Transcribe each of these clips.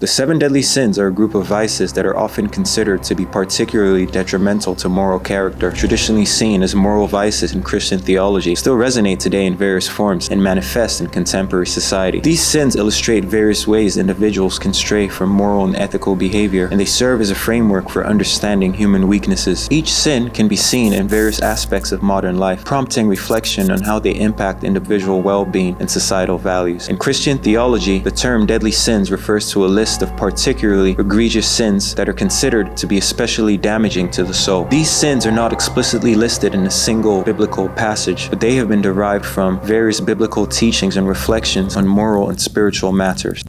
The 7 deadly sins are a group of vices that are often considered to be particularly detrimental to moral character. Traditionally seen as moral vices in Christian theology, still resonate today in various forms and manifest in contemporary society. These sins illustrate various ways individuals can stray from moral and ethical behavior, and they serve as a framework for understanding human weaknesses. Each sin can be seen in various aspects of modern life, prompting reflection on how they impact individual well-being and societal values. In Christian theology, the term deadly sins refers to a list of particularly egregious sins that are considered to be especially damaging to the soul. These sins are not explicitly listed in a single biblical passage, but they have been derived from various biblical teachings and reflections on moral and spiritual matters.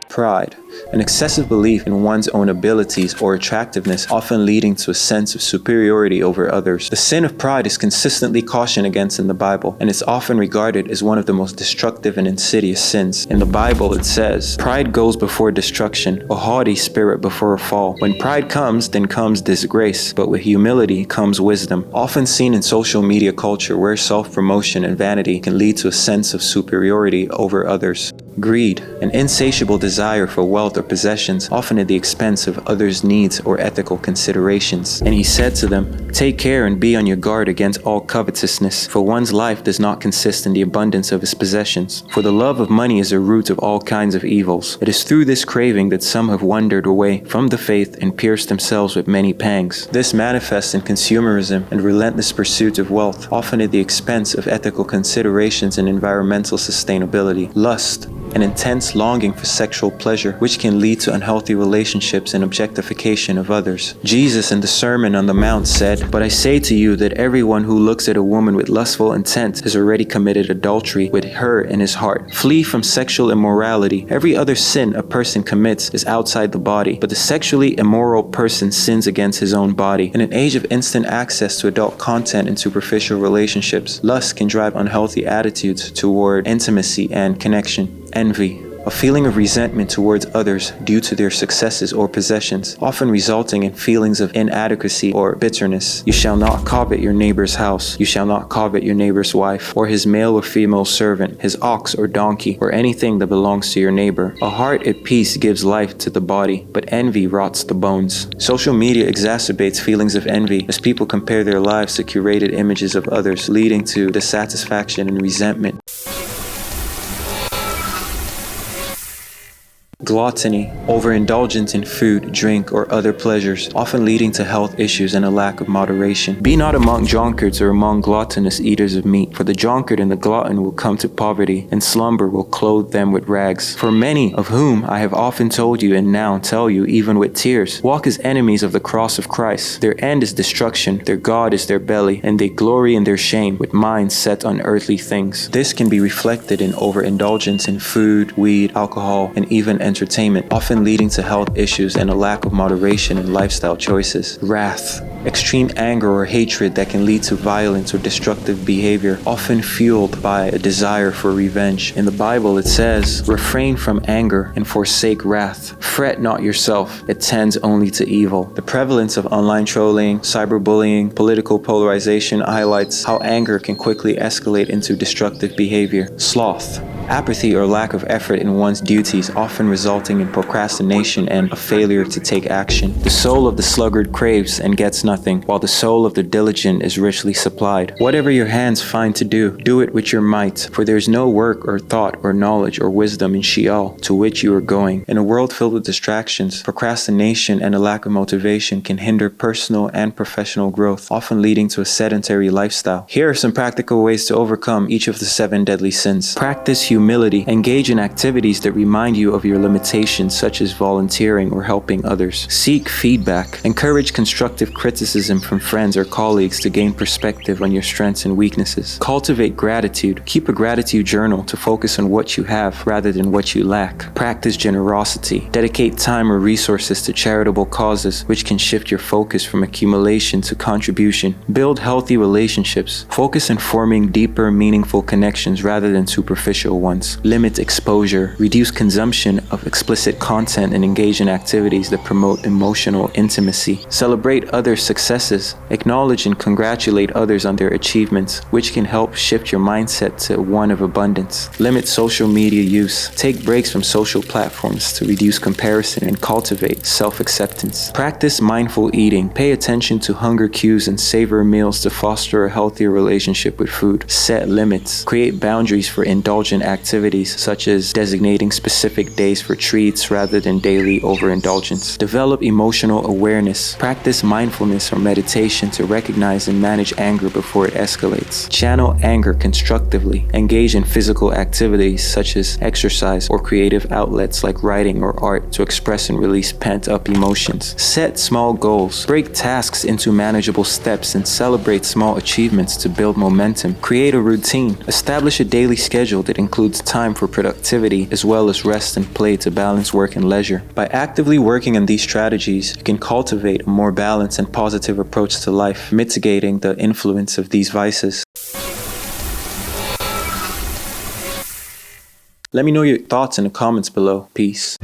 Pride, an excessive belief in one's own abilities or attractiveness, often leading to a sense of superiority over others. The sin of pride is consistently cautioned against in the Bible, and it's often regarded as one of the most destructive and insidious sins. In the Bible, it says, "Pride goes before destruction, a haughty spirit before a fall. When pride comes, then comes disgrace, but with humility comes wisdom." Often seen in social media culture where self-promotion and vanity can lead to a sense of superiority over others. Greed, an insatiable desire for wealth or possessions, often at the expense of others' needs or ethical considerations. And he said to them, "Take care and be on your guard against all covetousness, for one's life does not consist in the abundance of his possessions. For the love of money is a root of all kinds of evils. It is through this craving that some have wandered away from the faith and pierced themselves with many pangs." This manifests in consumerism and relentless pursuit of wealth, often at the expense of ethical considerations and environmental sustainability. Lust, an intense longing for sexual pleasure, which can lead to unhealthy relationships and objectification of others. Jesus in the Sermon on the Mount said, "But I say to you that everyone who looks at a woman with lustful intent has already committed adultery with her in his heart. Flee from sexual immorality. Every other sin a person commits is outside the body, but the sexually immoral person sins against his own body." In an age of instant access to adult content and superficial relationships, lust can drive unhealthy attitudes toward intimacy and connection. Envy, a feeling of resentment towards others due to their successes or possessions, often resulting in feelings of inadequacy or bitterness. "You shall not covet your neighbor's house. You shall not covet your neighbor's wife, or his male or female servant, his ox or donkey, or anything that belongs to your neighbor. A heart at peace gives life to the body, but envy rots the bones." Social media exacerbates feelings of envy as people compare their lives to curated images of others, leading to dissatisfaction and resentment. Gluttony, overindulgence in food, drink, or other pleasures, often leading to health issues and a lack of moderation. "Be not among drunkards or among gluttonous eaters of meat, for the drunkard and the glutton will come to poverty, and slumber will clothe them with rags. For many, of whom I have often told you and now tell you even with tears, walk as enemies of the cross of Christ. Their end is destruction, their God is their belly, and they glory in their shame, with minds set on earthly things." This can be reflected in overindulgence in food, weed, alcohol, and even entertainment, often leading to health issues and a lack of moderation in lifestyle choices. Wrath, extreme anger or hatred that can lead to violence or destructive behavior, often fueled by a desire for revenge. In the Bible it says, "Refrain from anger and forsake wrath. Fret not yourself, it tends only to evil." The prevalence of online trolling, cyberbullying, political polarization highlights how anger can quickly escalate into destructive behavior. Sloth, apathy or lack of effort in one's duties, often resulting in procrastination and a failure to take action. The soul of the sluggard craves and gets nothing, while the soul of the diligent is richly supplied. "Whatever your hands find to do, do it with your might, for there is no work or thought or knowledge or wisdom in Sheol, to which you are going." In a world filled with distractions, procrastination and a lack of motivation can hinder personal and professional growth, often leading to a sedentary lifestyle. Here are some practical ways to overcome each of the 7 deadly sins. Practice humility. Engage in activities that remind you of your limitations, such as volunteering or helping others. Seek feedback. Encourage constructive criticism from friends or colleagues to gain perspective on your strengths and weaknesses. Cultivate gratitude. Keep a gratitude journal to focus on what you have rather than what you lack. Practice generosity. Dedicate time or resources to charitable causes, which can shift your focus from accumulation to contribution. Build healthy relationships. Focus on forming deeper, meaningful connections rather than superficial ones. Limit exposure. Reduce consumption of explicit content and engage in activities that promote emotional intimacy. Celebrate others' successes. Acknowledge and congratulate others on their achievements, which can help shift your mindset to one of abundance. Limit social media use. Take breaks from social platforms to reduce comparison and cultivate self-acceptance. Practice mindful eating. Pay attention to hunger cues and savor meals to foster a healthier relationship with food. Set limits. Create boundaries for indulgent activities, such as designating specific days for treats rather than daily overindulgence. Develop emotional awareness. Practice mindfulness or meditation to recognize and manage anger before it escalates. Channel anger constructively. Engage in physical activities such as exercise or creative outlets like writing or art to express and release pent-up emotions. Set small goals. Break tasks into manageable steps and celebrate small achievements to build momentum. Create a routine. Establish a daily schedule that includes time for productivity as well as rest and play to balance work and leisure. By actively working on these strategies, you can cultivate a more balanced and positive approach to life, mitigating the influence of these vices. Let me know your thoughts in the comments below. Peace.